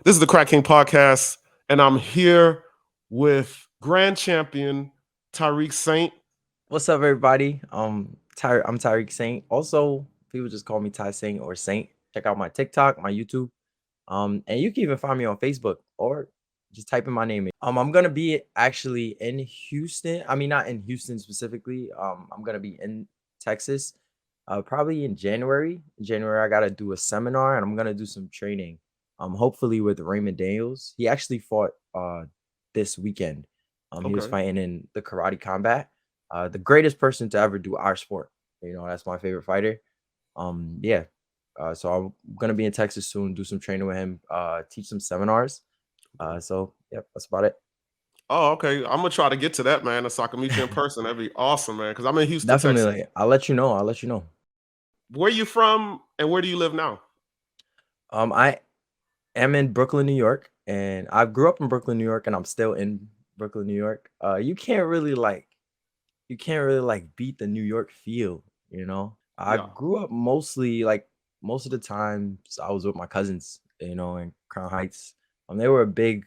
This is the CrackedKing podcast, and I'm here with Grand Champion Tyreek Saint. What's up, everybody? I'm Tyreek Saint. Also, people just call me Ty Saint or Saint. Check out my TikTok, my YouTube. And you can even find me on Facebook or just type in my name. I'm gonna be actually in Houston. I mean, not in Houston specifically. I'm gonna be in Texas. Probably in January. In January, I gotta do a seminar and I'm gonna do some training. Hopefully with Raymond Daniels. He actually fought this weekend. He was Okay. fighting in the karate combat. The greatest person to ever do our sport. That's my favorite fighter. Yeah. So I'm gonna be in Texas soon, do some training with him, teach some seminars. So yeah, that's about it. Oh, okay. I'm gonna try to get to that, man, so I can meet you in person. That'd be awesome, man. Because I'm in Houston, Texas. Definitely. I'll let you know. I'll let you know. Where you from, and where do you live now? I am in Brooklyn, New York, and I grew up in Brooklyn, New York, and I'm still in Brooklyn, New York. You can't really beat the New York feel. I Yeah. grew up mostly most of the time I was with my cousins, in Crown Heights. They were a big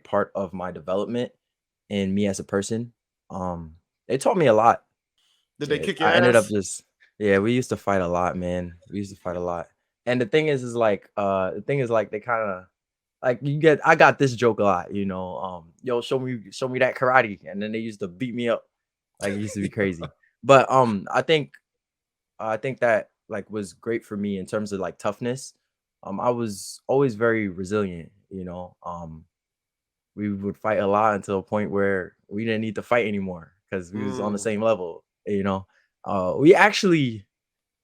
part of my development and me as a person. They taught me a lot. Did they Yeah, kick your I ended up ass? just yeah, we used to fight a lot, man. We used to fight a lot. And the thing is they kind of I got this joke a lot. Yo, show me that karate, and then they used to beat me up. Like, it used to be crazy. But I think that was great for me in terms of toughness. I was always very resilient. We would fight a lot until a point where we didn't need to fight anymore because we was on the Mm. same level. We actually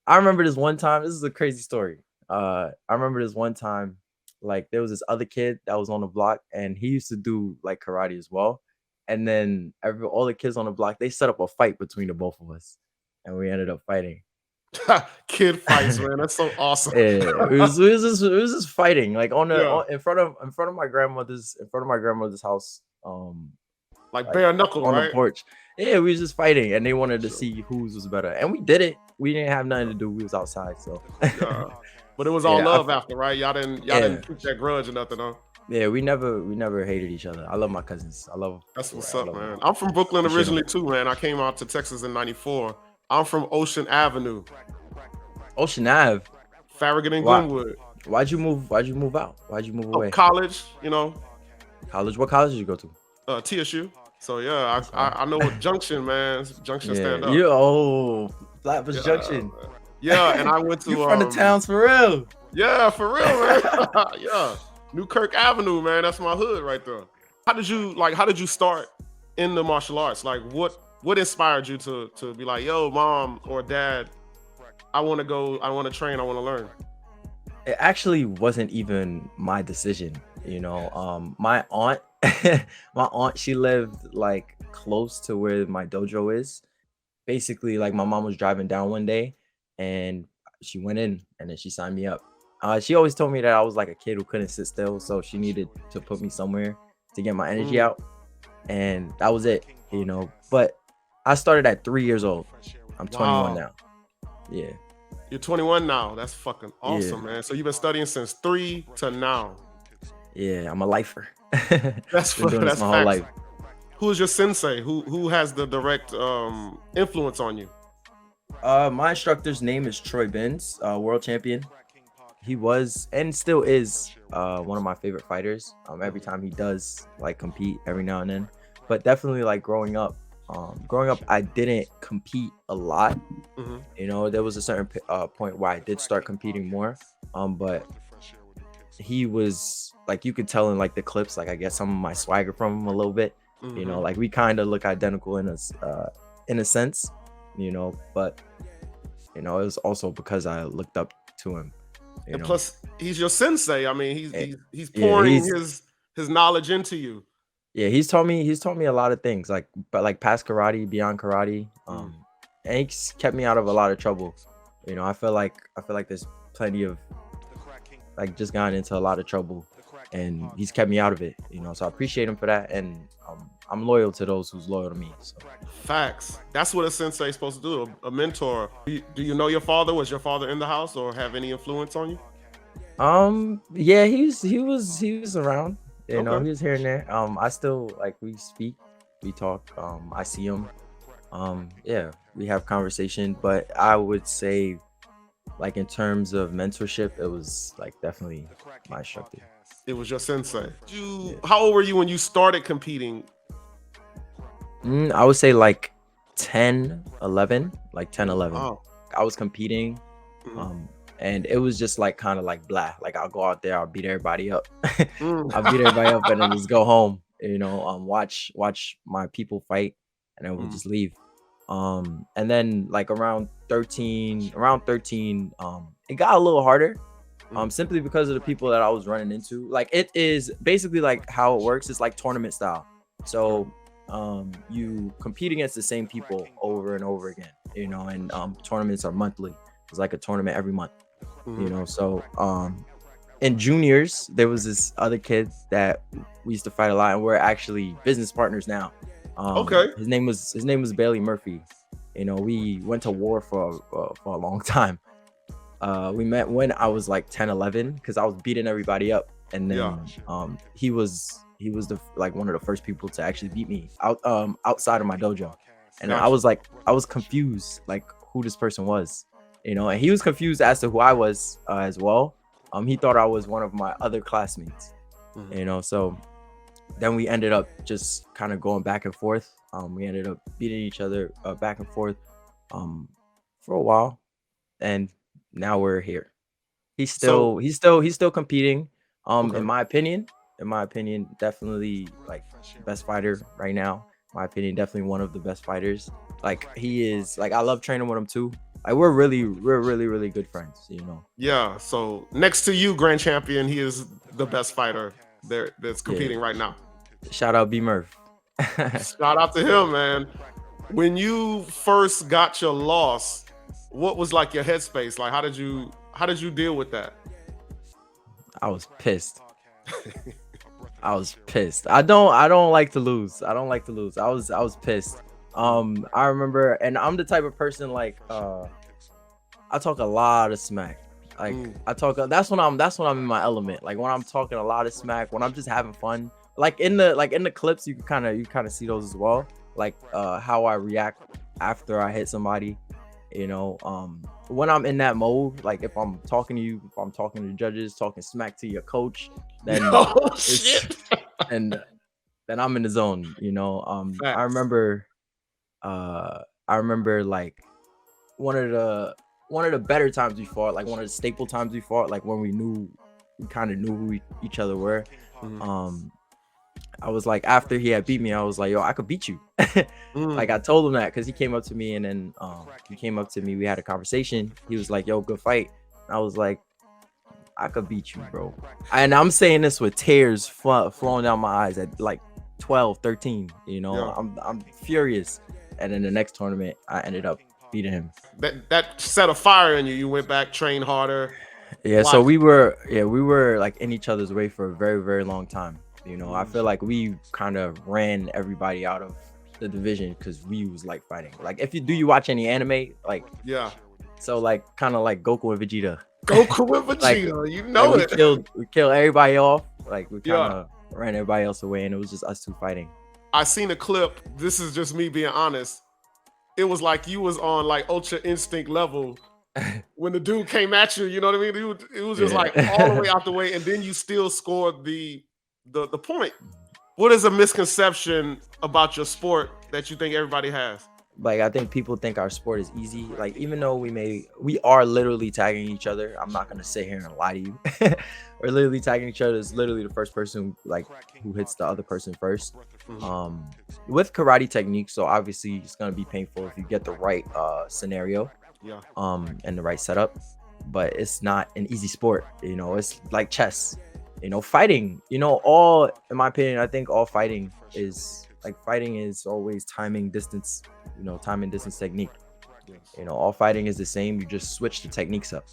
I remember this one time. This is a crazy story. I remember this one time, there was this other kid that was on the block, and he used to do karate as well. And then all the kids on the block, they set up a fight between the both of us, and we ended up fighting. Kid fights, man. That's so awesome. It was just fighting Yeah, in front of my grandmother's house. like Like bare knuckle, on the right? porch. Yeah, we was just fighting, and they wanted to Sure. see whose was better, and we did it. We didn't have nothing to do. We was outside, so Yeah, but it was all yeah, love after, right? Y'all yeah, didn't keep that grudge or nothing, huh? yeah. We never hated each other. I love my cousins. That's Yeah, what's I up, love them. man. I'm from Brooklyn Appreciate them. originally too, man. I came out to Texas in '94. I'm from Ocean Avenue, Ocean Ave. Farragut and Why? Glenwood. Why'd you move? Why'd you move out? Why'd you move Oh, away? college, College? What college did you go to? TSU. So yeah, That's I fine. I know what Junction, man. Junction Yeah, stand up. you. Oh, Flatbush Yeah, Junction. yeah. And I went You to from the towns for real? yeah, for real, man. Yeah, Newkirk Avenue, man. That's my hood right there. How did you start in the martial arts? Like, what inspired you to be like, yo, mom or dad, I want to go, I want to train, I want to learn. It actually wasn't even my decision. My aunt my aunt, she lived close to where my dojo is. Basically, my mom was driving down one day, and she went in, and then she signed me up. She always told me that I was like a kid who couldn't sit still, so she needed to put me somewhere to get my energy Mm, out, and that was it. But I started at 3 years old. I'm 21 wow. now. Yeah. You're 21 now. That's fucking Yeah. awesome, man. So you've been studying since 3 to now. Yeah, I'm a lifer. Been doing this That's my whole facts. life. Who is your sensei? Who has the direct influence on you? My instructor's name is Troy Benz, world champion. He was and still is one of my favorite fighters. Every time he does compete every now and then. But definitely growing up I didn't compete a lot. Hmm. There was a certain point where I did start competing more. But he was you could tell in the clips, I get some of my swagger from him a little bit. Hmm. We kind of look identical in a sense, but it was also because I looked up to him, you And know. plus, he's your sensei. I mean, he's Eh, he's he's Yeah, pouring his knowledge into you. he's taught me a lot of things, but past karate, beyond karate, Mm. and he's kept me out of a lot of trouble. I feel like there's plenty of just gotten into a lot of trouble, and he's kept me out of it. So I appreciate him for that, and I'm loyal to those who's loyal to me. So Facts. That's what a sensei is supposed to do. A mentor. Do you know your father? Was your father in the house or have any influence on you? Yeah, he was around. You know, Okay. he was here and there. I still like we speak, we talk. I see him. Yeah, we have conversation, but I would say like in terms of mentorship, it was like definitely my instructor. It was your sensei. Yeah. How old were you when you started competing? I would say like 10, 11, like 10, 11. Oh. I was competing, Mhm. um, and it was just like kind of like blah. Like I'll go out there, I'll beat everybody up, Mm. I'll beat everybody up, and then just go home. You know, watch my people fight, and then we'll Mhm. just leave. And then like around 13, it got a little harder. Mhm. Simply because of the people that I was running into. Like it is basically like how it works. It's like tournament style. So you compete against the same people over and over again, you know, and tournaments are monthly. It's like a tournament every month, you Mhm. know. So in juniors, there was this other kid that we used to fight a lot, and we're actually business partners now. Okay. His name was Bailey Murphy. You know, we went to war for a long time. We met when I was like 10, 11 because I was beating everybody up, and Yeah. then he was the like one of the first people to actually beat me outside of my dojo. And I Gotcha. was like, I was confused like who this person was, you know, and he was confused as to who I was as well. He thought I was one of my other classmates, Mhm. you know. So then we ended up just kind of going back and forth. We ended up beating each other back and forth um for a while, and now we're here. He's So still he's still he's still competing. okay. In my opinion, definitely like best fighter right now. My opinion, definitely one of the best fighters. Like he is like I love training with him too. Like we're really good friends, you know. Yeah. So next to you, Grand Champion, he is the best fighter there that's Yeah. competing right now. Shout out B Murph. Shout out to him, man. When you first got your loss, what was like your headspace? Like how did you deal with that? I was pissed. I was pissed. I don't like to lose. I don't like to lose. I was pissed. I remember, and I'm the type of person like I talk a lot of smack. Like Mm, I talk. That's when I'm in my element. Like when I'm talking a lot of smack. When I'm just having fun. Like in the clips, you kind of see those as well. Like how I react after I hit somebody. You know, when I'm in that mode, like if I'm talking to you, if I'm talking to judges, talking smack to your coach, then oh it's shit. and then I'm in the zone. You know, I Facts. remember, uh, I remember like one of the one of the better times we fought, like one of the staple times we fought, like when we kind of knew who each other were. Mhm. Um, I was like, after he had beat me, I was like, yo, I could beat you. Like Mm. I told him that because he came up to me, and then he came up to me. We had a conversation. He was like, yo, good fight. And I was like, I could beat you, bro. And I'm saying this with tears flowing down my eyes at like 12, 13. You know, Yeah. I'm furious. And in the next tournament, I ended up beating him. That set a fire in you. You went back, trained harder. Yeah, so Watch. we were like in each other's way for a very, very long time. You know, I Mm. feel like we kind of ran everybody out of the division because we was like fighting. Like if you watch any anime, like Yeah. so like kind of like Goku and Vegeta. Goku and like Vegeta. You like know we it. killed everybody off. Like we kind Yeah. of ran everybody else away, and it was just us two fighting. I seen a clip. This is just me being honest. It was like you was on like Ultra Instinct level when the dude came at you. You know what I mean? It was just like all the way Yeah. out the way, and then you still scored the point. What is a misconception about your sport that you think everybody has? Like I think people think our sport is easy. Like even though we are literally tagging each other. I'm not gonna sit here and lie to you. We're literally tagging each other. It's literally the first person like who hits the other person first. Mhm. Um, with karate techniques, so obviously it's gonna be painful if you get the right scenario Yeah. and the right setup. But it's not an easy sport. You know, it's like chess. You know, fighting. You know, all in my opinion, I think all fighting is always timing, distance. You know, time and distance technique. Yes. You know, all fighting is the same. You just switch the techniques up.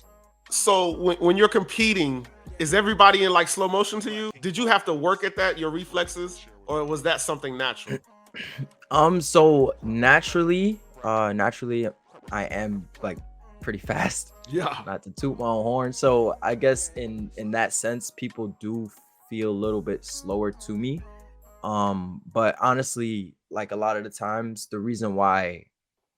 So when you're competing, is everybody in like slow motion to you? Did you have to work at that, your reflexes, or was that something natural? So naturally, I am like pretty fast. Yeah. Not to toot my own horn. So I guess in that sense, people do feel a little bit slower to me. But honestly, like a lot of the times, the reason why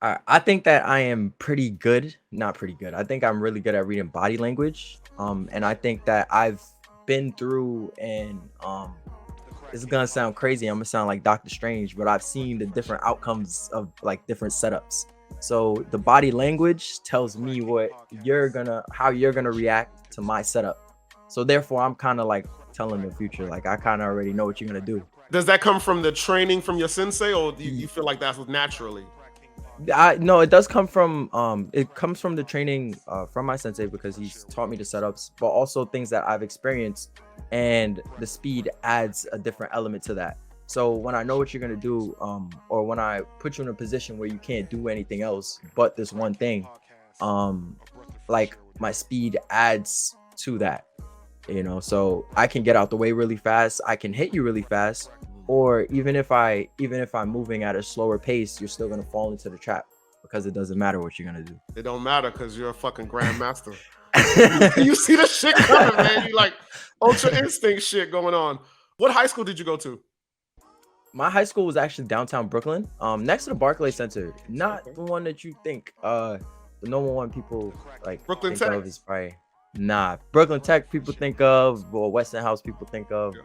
I think that I am pretty good, not pretty good. I think I'm really good at reading body language. And I think that I've been through and this is gonna sound crazy. I'm gonna sound like Doctor Strange, but I've seen the different outcomes of like different setups. So the body language tells me how you're gonna react to my setup. So therefore, I'm kind of like telling the future. Like I kind of already know what you're gonna do. Does that come from the training from your sensei, or do you feel like that's naturally? No, it does come from it comes from the training from my sensei because he's taught me the setups, but also things that I've experienced, and the speed adds a different element to that. So when I know what you're gonna do, or when I put you in a position where you can't do anything else but this one thing, like my speed adds to that, so I can get out the way really fast, I can hit you really fast, or even if I'm moving at a slower pace, you're still gonna fall into the trap because it doesn't matter what you're gonna do. It don't matter because you're a fucking grandmaster. You see the shit coming, man. You like ultra instinct shit going on. What high school did you go to? My high school was actually downtown Brooklyn, next to the Barclays Center. Not the one that you think. The normal one people like Brooklyn think Tech? of is probably Brooklyn Tech. People think of, or Westinghouse. People think of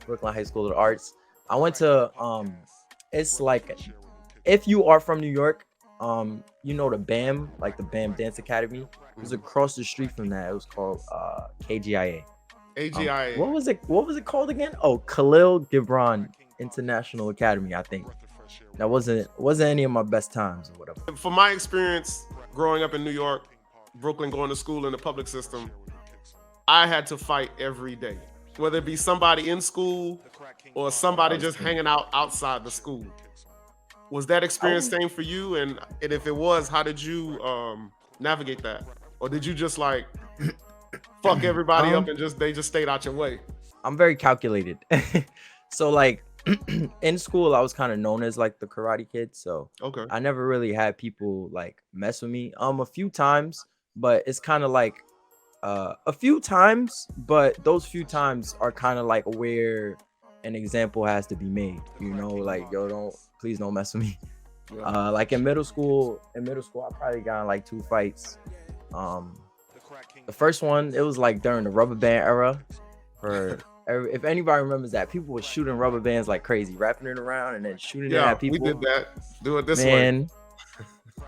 Brooklyn High School of the Arts. I went to it's like, if you are from New York, the BAM, like the BAM Dance Academy. It was across the street from that. It was called KGIA. AGIA. What was it called again? Oh, Khalil Gibran International Academy, I think. That wasn't any of my best times or whatever. From my experience growing up in New York, Brooklyn, going to school in the public system, I had to fight every day, whether it be somebody in school or somebody just hanging out outside the school. Was that experience same for you? And if it was, how did you navigate that? Or did you just like fuck everybody up and they just stayed out your way? I'm very calculated. So like in school, I was kind of known as like the karate kid. So okay, I never really had people like mess with me. A few times, but it's kind of like a few times, but those few times are kind of like where an example has to be made. Like, yo, please don't mess with me. Yeah. Like in middle school, I probably got in like 2 fights. The first one, it was like during the rubber band era. If anybody remembers that, people were shooting rubber bands like crazy, wrapping it around and then shooting it at people. We did that. Do it this way.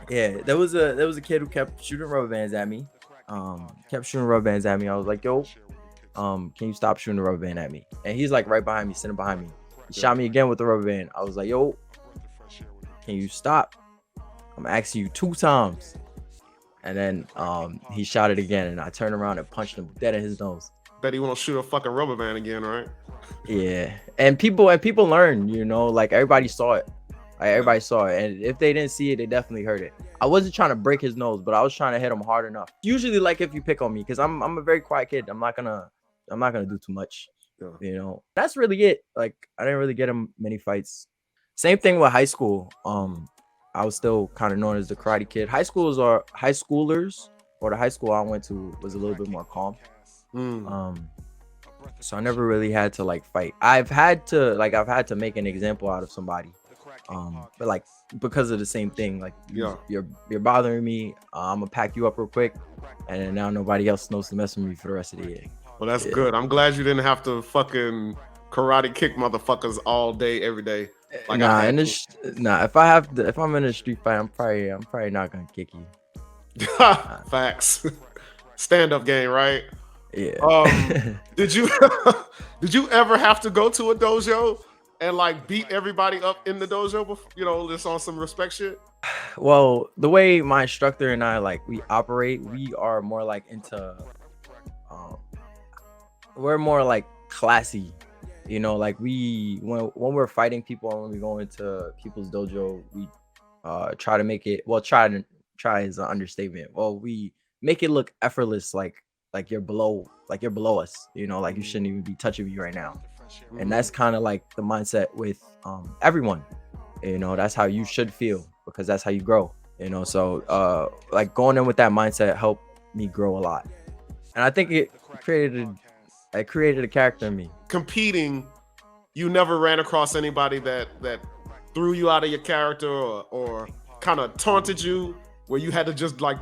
Yeah, there was a kid who kept shooting rubber bands at me. I was like, yo, can you stop shooting the rubber band at me? And he's like right behind me, sitting behind me. He shot me again with the rubber band. I was like, yo, can you stop? I'm asking you 2 times. And then he shot it again, and I turned around and punched him dead in his nose. Bet he won't shoot a fucking rubber band again, right? Yeah, and people learn, like everybody saw it. And if they didn't see it, they definitely heard it. I wasn't trying to break his nose, but I was trying to hit him hard enough. Usually, like if you pick on me, because I'm a very quiet kid. I'm not gonna do too much. Yeah. That's really it. Like I didn't really get him many fights. Same thing with high school. I was still kind of known as the karate kid. High schoolers, or the high school I went to was a little bit more calm. So I never really had to like fight. I've had to make an example out of somebody. But like because of the same thing, like you're bothering me. I'm gonna pack you up real quick, and then now nobody else knows to mess with me for the rest of the year. Well, that's good. I'm glad you didn't have to fucking karate kick motherfuckers all day, every day. Like if I'm in a street fight, I'm probably not gonna kick you. Facts. Stand-up game, right? Yeah. Did you ever have to go to a dojo and like beat everybody up in the dojo before, just on some respect shit? Well, the way my instructor and I we operate, we are more like into we're more like classy. Like when we're fighting people and when we go into people's dojo, we try to make it, try is an understatement. Well, we make it look effortless, like you're below us, like you shouldn't even be touching me right now. And that's kind of like the mindset with everyone. That's how you should feel because that's how you grow. So like going in with that mindset me grow a lot. And I think it created a character in me. Competing, you never ran across anybody that threw you out of your character or kind of taunted you where you had to just like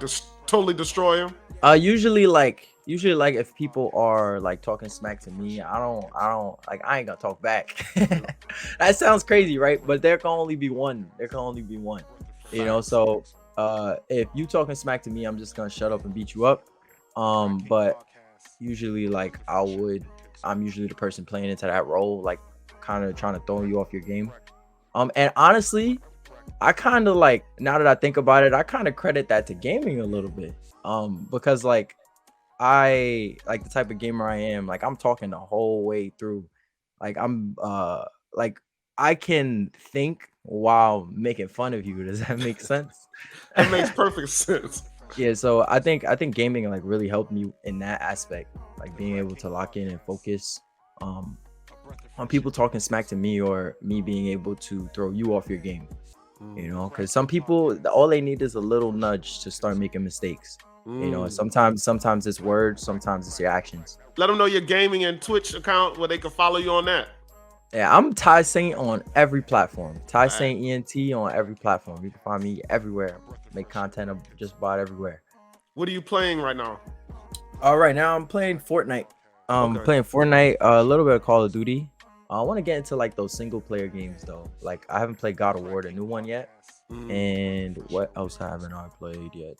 totally destroy him? Usually like if people are like talking smack to me, I don't like, I ain't gonna talk back. That sounds crazy, right? But there can only be one. You know, so if you talking smack to me, I'm just gonna shut up and beat you up. But usually like I'm usually the person playing into that role, like kind of trying to throw you off your game. And honestly, I kind of like, now that I think about it, I kind of credit that to gaming a little bit. Because like I like the type of gamer I am, like I'm talking the whole way through. Like I'm like I can think while making fun of you. Does that make sense? That makes perfect sense. Yeah, so I think gaming like really helped me in that aspect, like being able to lock in and focus on people talking smack to me, or me being able to throw you off your game. You know, because some people, all they need is a little nudge to start making mistakes. You know, and sometimes it's words, sometimes it's your actions. Let them know your gaming and Twitch account where they can follow you on that. Yeah, I'm Ty Saint on every platform. Ty Saint ENT on every platform. You can find me everywhere. Make content of just about everywhere. What are you playing right now? Right now I'm playing Fortnite. Playing Fortnite, a little bit of Call of Duty. I want to get into like those single player games though. Like I haven't played God of War, the new one yet. And what else haven't I played yet?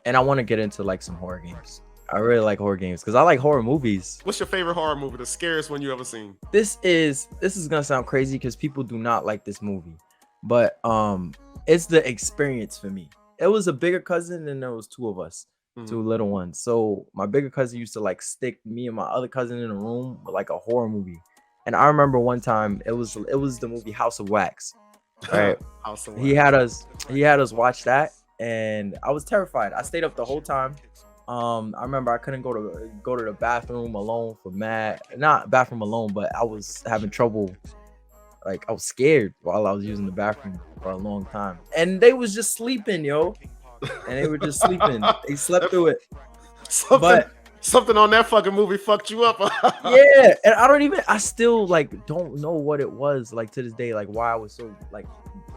And I want to get into like some horror games. I really like horror games because I like horror movies. What's your favorite horror movie? The scariest one you ever seen? This is gonna sound crazy because people do not like this movie, but it's the experience for me. It was a bigger cousin and there was two of us, two little ones. So my bigger cousin used to like stick me and my other cousin in a room with like a horror movie. And I remember one time it was the movie House of Wax. Right. House of Wax. He had us watch that, and I was terrified. I stayed up the whole time. I remember I couldn't go to the bathroom alone not bathroom alone, but I was having trouble. Like I was scared while I was using the bathroom for a long time. And they was just sleeping, yo. And they were just sleeping. They slept through it. Something on that fucking movie fucked you up. Yeah, and I still like don't know what it was like to this day, like why I was so like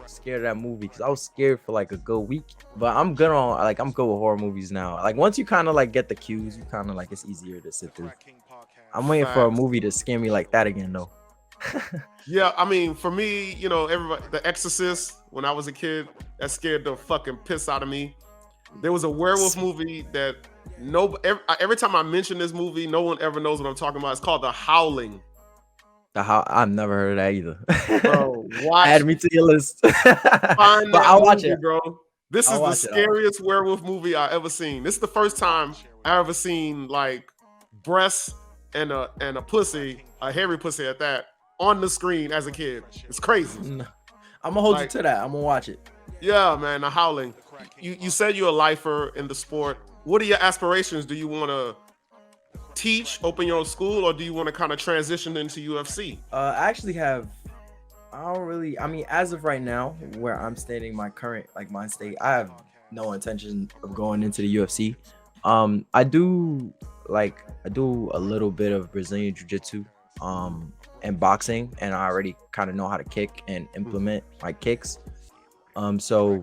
scared of that movie, because I was scared for like a good week. But I'm good with horror movies now. Like once you kind of like get the cues, you kind of like, it's easier to sit through. I'm waiting for a movie to scare me like that again though. Yeah, I mean, for me, you know, everybody, The Exorcist, when I was a kid, that scared the fucking piss out of me. There was a werewolf movie that every time I mention this movie, no one ever knows what I'm talking about. It's called The Howling. I've never heard of that either. Bro, watch. Add me to your list. Find that I'll movie, watch it, bro. This is the scariest werewolf movie I ever seen. This is the first time I ever seen like breasts and a pussy, a hairy pussy at that, on the screen as a kid. It's crazy. I'm gonna hold you to that. I'm gonna watch it. Yeah, man, The Howling. You said you're a lifer in the sport. What are your aspirations? Do you want to teach, open your own school, or do you want to kind of transition into UFC? I actually have. I mean, as of right now, where I'm standing, my current like mind state, I have no intention of going into the UFC. I do a little bit of Brazilian Jiu-Jitsu, and boxing, and I already kind of know how to kick and implement my kicks. So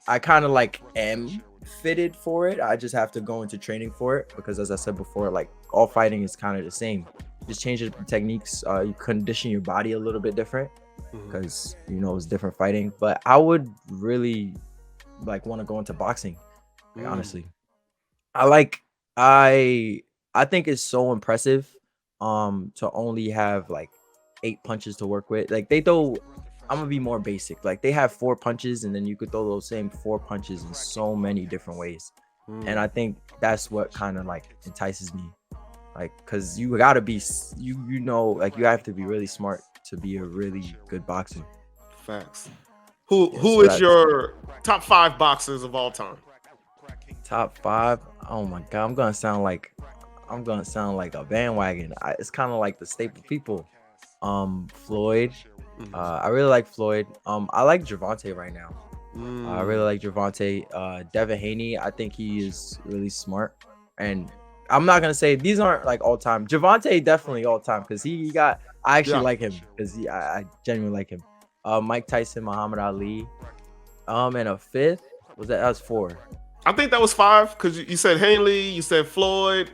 I kind of like am fitted for it. I just have to go into training for it, because as I said before, like all fighting is kind of the same. Just change the techniques. You condition your body a little bit different, because you know it's different fighting. But I would really like want to go into boxing. Like, honestly, I think it's so impressive to only have like 8 punches to work with. Like I'm gonna be more basic. Like they have 4 punches, and then you could throw those same 4 punches in so many different ways. And I think that's what kind of like entices me. Like, cause you gotta be, you know, like you have to be really smart to be a really good boxer. Facts. Who is your top 5 boxers of all time? Top 5? Oh my god, I'm gonna sound like a bandwagon. It's kind of like the staple people. Floyd. I really like Floyd. I like Gervonta right now. I really like Gervonta. Devin Haney, I think he is really smart. And I'm not gonna say these aren't like all time. Gervonta definitely all time because he got. I actually Yeah. like him because I genuinely like him. Mike Tyson, Muhammad Ali. And a fifth that was 4. I think that was 5 because you said Hanley, you said Floyd,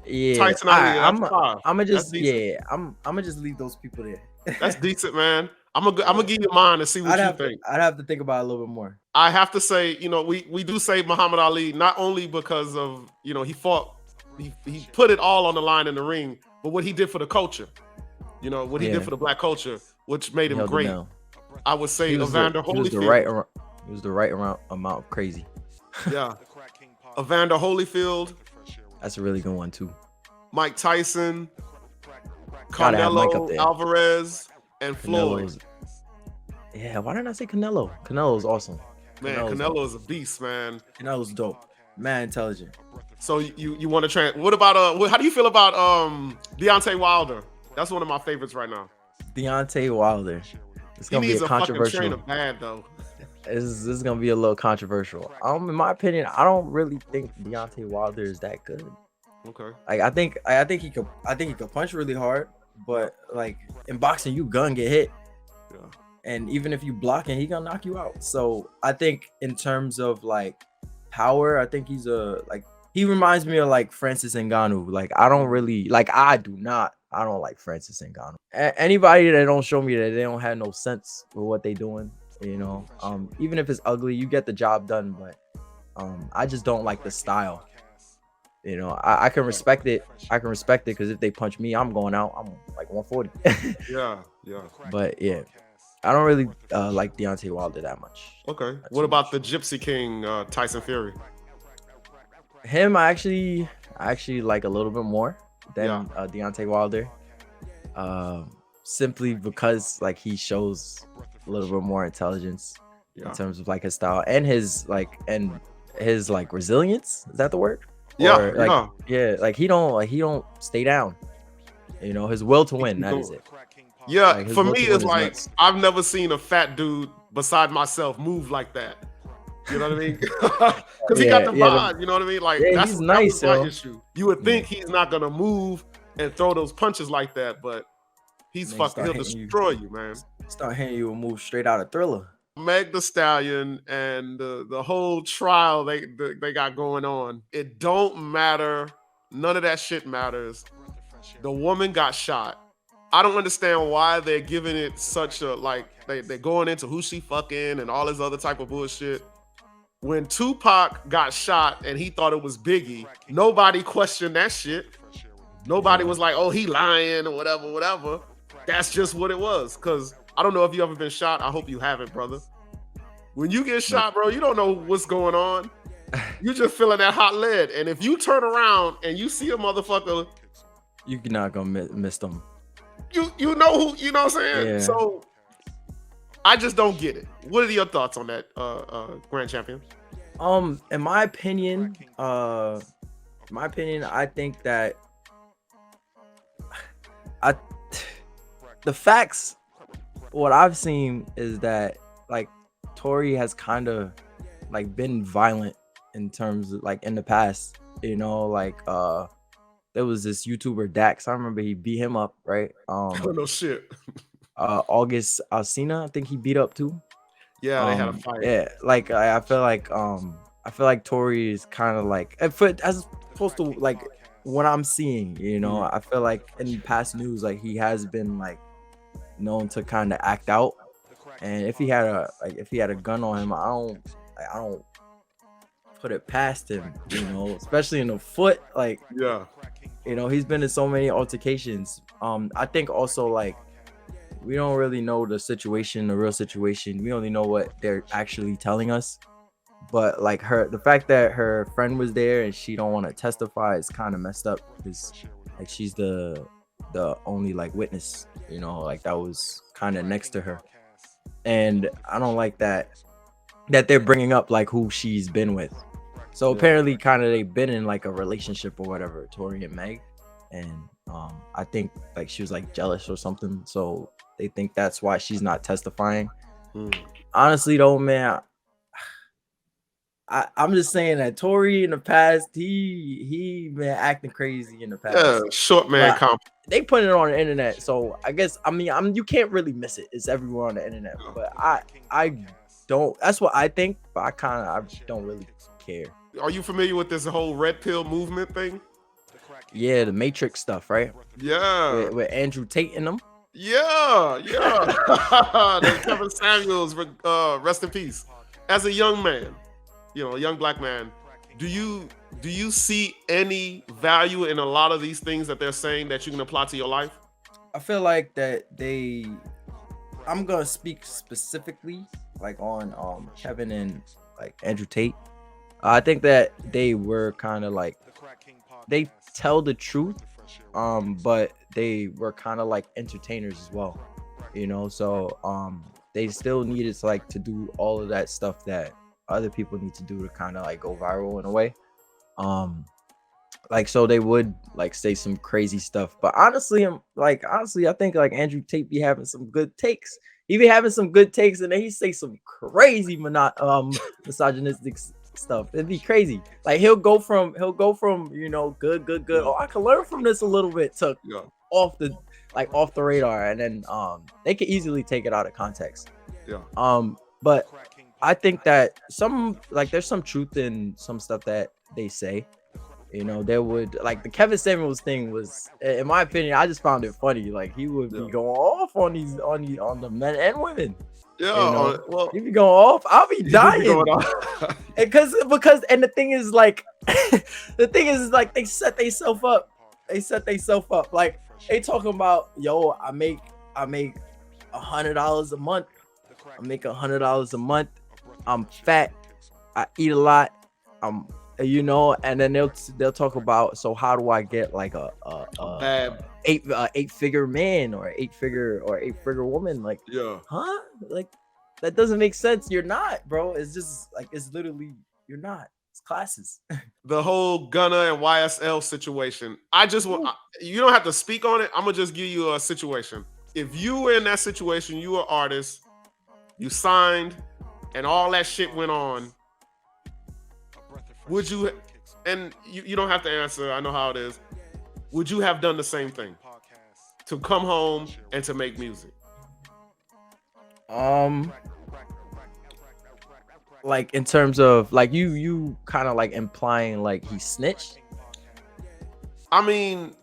Yeah, Tyson Ali. Yeah, that's 5. I'm gonna That's just decent. I'm gonna just leave those people there. That's decent, man. I'm gonna give you mine and see what you think. I'd have to think about it a little bit more. I have to say, we do say Muhammad Ali not only because of he fought, he put it all on the line in the ring, but what he did for the culture. What he did for the black culture, which made him great. I would say Evander Holyfield. He was the right amount of crazy. Yeah. Evander Holyfield. That's a really good one too. Mike Tyson, Canelo Alvarez, and Floyd. Yeah, why didn't I say Canelo? Canelo's awesome. Man, Canelo is a beast, man. Canelo's dope. Man, intelligent. So you want to what about how do you feel about Deontay Wilder? That's one of my favorites right now. Deontay Wilder. It's gonna be a controversial. Fucking trainer bad though. This is gonna be a little controversial. In my opinion, I don't really think Deontay Wilder is that good. Okay. Like I think he could punch really hard, but like in boxing, you gonna get hit. Yeah. And even if you block it, he gonna knock you out. So I think in terms of like power, I think he reminds me of like Francis Ngannou. Like I don't like Francis Ngannou. Anybody that don't show me that they don't have no sense for what they doing, even if it's ugly, you get the job done. But I just don't like the style. I can respect it. Because if they punch me, I'm going out. I'm like 140. Yeah. But yeah, I don't really like Deontay Wilder that much. Okay. What about the Gypsy King, Tyson Fury? Him, I actually like a little bit more than Deontay Wilder. Simply because like he shows a little bit more intelligence in terms of like his style and his resilience. Is that the word? Like he don't stay down. His will to win. That is it. Yeah, like for me, it's like nuts. I've never seen a fat dude beside myself move like that. You know what I mean? Because he got the vibe. You know what I mean? Like that's nice. That's my issue. You would think he's not gonna move and throw those punches like that, but he's fucking. He'll destroy you, man. Start hitting you a move straight out of Thriller. Meg Thee Stallion and the whole trial they got going on. It don't matter. None of that shit matters. The woman got shot. I don't understand why they're giving it such a they're going into who she fucking and all this other type of bullshit. When Tupac got shot and he thought it was Biggie, nobody questioned that shit. Nobody was like, oh, he lying or whatever. That's just what it was. Because I don't know if you ever been shot. I hope you haven't, brother. When you get shot, bro, you don't know what's going on. You just feeling that hot lead. And if you turn around and you see a motherfucker, you're not gonna miss them. You know who, you know what I'm saying? Yeah. So I just don't get it. What are your thoughts on that, Grand Champion? In my opinion, I think that the facts, what I've seen is that like Tory has kind of like been violent in terms of like in the past, there was this YouTuber Dax. I remember he beat him up, right? Oh no shit. August Alsina, I think he beat up too. Yeah, they had a fight. Yeah, like I feel like Tory is kind of like as opposed to like what I'm seeing, I feel like in past news, like he has been like known to kind of act out, and if he had a gun on him, I don't put it past him, especially in the foot, like he's been in so many altercations. I think also like we don't really know the real situation. We only know what they're actually telling us. But like the fact that her friend was there and she don't want to testify is kind of messed up because like she's the only like witness, like that was kind of next to her. And I don't like that they're bringing up like who she's been with. So apparently kind of they've been in like a relationship or whatever, Tory and Meg. And I think like she was like jealous or something. So they think that's why she's not testifying. Honestly though, man, I'm just saying that Tory in the past, he been acting crazy in the Yeah, past. short man But comp. they put it on the internet, so I guess you can't really miss it. It's everywhere on the internet. But I don't. That's what I think. But I don't really care. Are you familiar with this whole red pill movement thing? Yeah, the Matrix stuff, right? Yeah. With Andrew Tate in them. Yeah. The Kevin Samuels, rest in peace. As a young man, a young black man, do you see any value in a lot of these things that they're saying that you can apply to your life? I feel like that I'm gonna speak specifically like on Kevin and like Andrew Tate. I think that they were kind of like they tell the truth, but they were kind of like entertainers as well, So they still needed to do all of that stuff that other people need to do to kind of like go viral in a way. So they would like say some crazy stuff, but honestly, I think like Andrew Tate be having some good takes. He be having some good takes, and then he say some crazy misogynistic stuff. It'd be crazy. Like he'll go from good. Oh, I can learn from this a little bit to off the radar, and then they could easily take it out of context. But I think that there's some truth in some stuff that they say. There would like the Kevin Samuels thing was, in my opinion, I just found it funny. Like he would be going off on the men and women. Well, he'd be going off. I'll be dying. because the thing is like, they set themselves up. Like they talking about, yo, I make $100 a month. I make $100 a month. I'm fat. I eat a lot. And then they'll talk about, so how do I get like a eight-figure man or eight-figure woman? Like, huh? Like that doesn't make sense. You're not, bro. It's just like, it's literally, you're not. It's classes. The whole Gunna and YSL situation. I just want, you don't have to speak on it. I'm gonna just give you a situation. If you were in that situation, you were an artist, you signed, and all that shit went on, would you, and you don't have to answer, I know how it is, would you have done the same thing? To come home and to make music? Like in terms of like you kind of like implying like he snitched? I mean,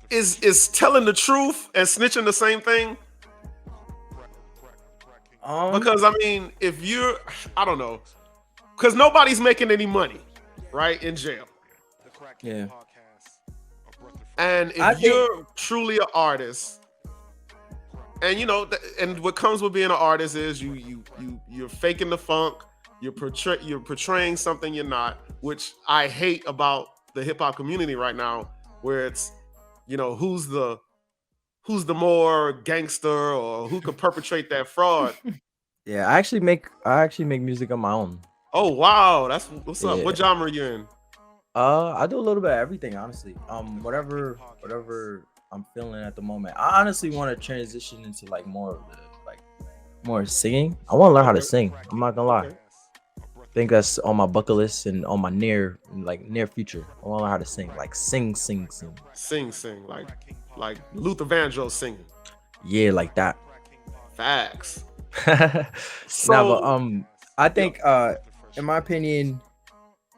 is telling the truth and snitching the same thing? Because I mean, if you're, I don't know, because nobody's making any money, right, in jail. Yeah. And if you're truly an artist, and and what comes with being an artist is you're faking the funk, you're portraying something you're not, which I hate about the hip hop community right now, where it's who's the more gangster or who could perpetrate that fraud. Yeah, I actually make music on my own. Oh wow, that's what's up. What genre are you in? I do a little bit of everything, honestly. Whatever I'm feeling at the moment. I honestly want to transition into like more of more singing. I want to learn how to sing. I'm not gonna lie. I think that's on my bucket list and on my near future. I want to learn how to sing, like sing, like Luther Vandross singing. Yeah, like that. Facts. So, I think, in my opinion,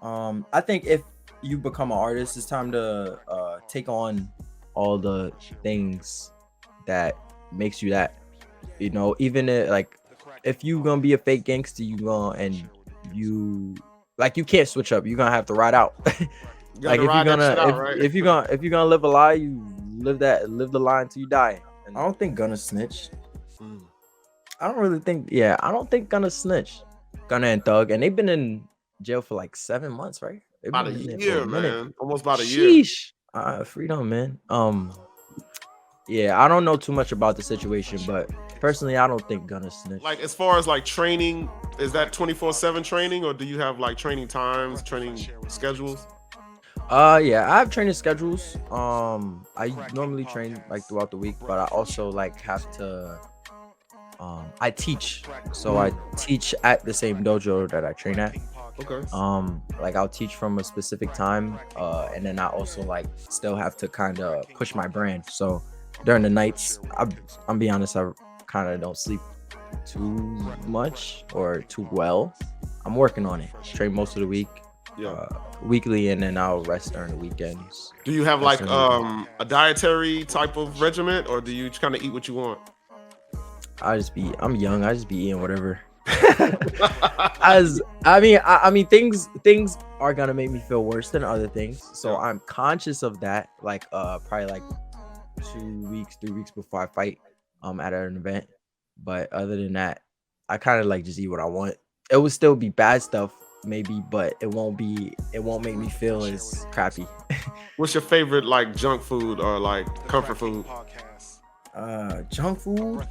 I think if you become an artist, it's time to take on all the things that makes you that. Even if you gonna be a fake gangster, you can't switch up. You're gonna have to ride out. If you're gonna live a lie, you live the lie until you die. And I don't think Gunna snitch. I don't think Gunna snitch. Gunna and Thug, and they've been in jail for like 7 months, right? About a year, man. Almost about a year. Freedom, man. Yeah, I don't know too much about the situation, but personally, I don't think Gunna snitch. Like as far as like training, is that 24/7 training, or do you have like training times, training schedules? Yeah, I have training schedules. I normally train like throughout the week, but I also like have to I teach. So I teach at the same dojo that I train at. Okay. Like I'll teach from a specific time, and then I also like still have to kind of push my brand. So during the nights, I'm be honest, I kind of don't sleep too much or too well. I'm working on it. Train most of the week, weekly, and then I'll rest during the weekends. Do you have like a dietary type of regiment, or do you kind of eat what you want? I'm young. I just be eating whatever. I mean things are gonna make me feel worse than other things, so I'm conscious of that. Like probably like 2 weeks, 3 weeks before I fight at an event. But other than that, I kind of like just eat what I want. It would still be bad stuff maybe, but it won't make me feel as crappy. What's your favorite like junk food or like comfort food? Junk food,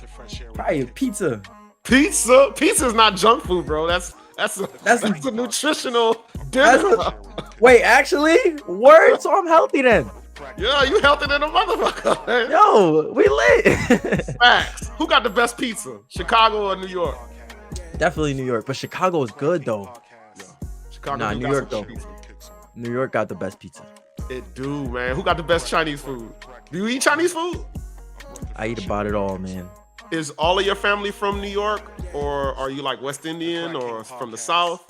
probably pizza. Pizza is not junk food, bro. That's a nutritional dinner. Wait, actually, word. So I'm healthy then. Yeah, you healthy than a motherfucker, man. Yo, we lit. Facts. Who got the best pizza? Chicago or New York? Definitely New York, but Chicago is good though. Yeah. Chicago. Nah, New York though. New York got the best pizza. It do, man. Who got the best Chinese food? Do you eat Chinese food? I eat about it all, man. Is all of your family from New York, or are you like West Indian or from the South?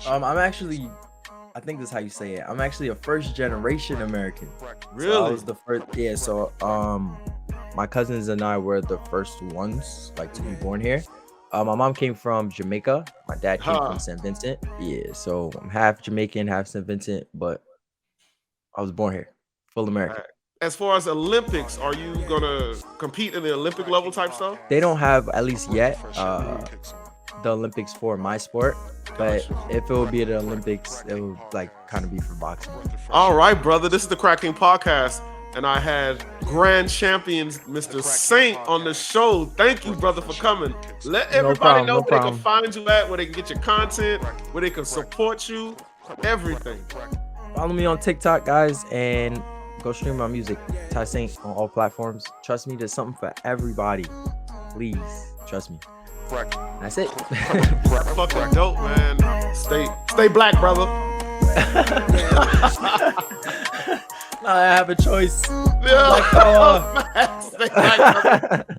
I'm actually, I think that's how you say it. I'm actually a first generation American. Really? So I was the first. Yeah. So my cousins and I were the first ones like to be born here. My mom came from Jamaica. My dad came from St. Vincent. Yeah. So I'm half Jamaican, half St. Vincent, but I was born here, full American. As far as Olympics, are you gonna compete in the Olympic level type stuff? They don't have, at least yet, the Olympics for my sport. But if it would be at the Olympics, it would like kind of be for boxing. All right, brother. This is the CrackedKing podcast, and I had Grand Champion Mr. Saint on the show. Thank you, brother, for coming. Let everybody know where they can find you at, where they can get your content, where they can support you, everything. Follow me on TikTok, guys, and go stream my music, Ty Saint, on all platforms. Trust me, there's something for everybody. Please, trust me. That's it. Fucking dope, man. Stay black, brother. I have a choice. Yeah. Stay black, brother.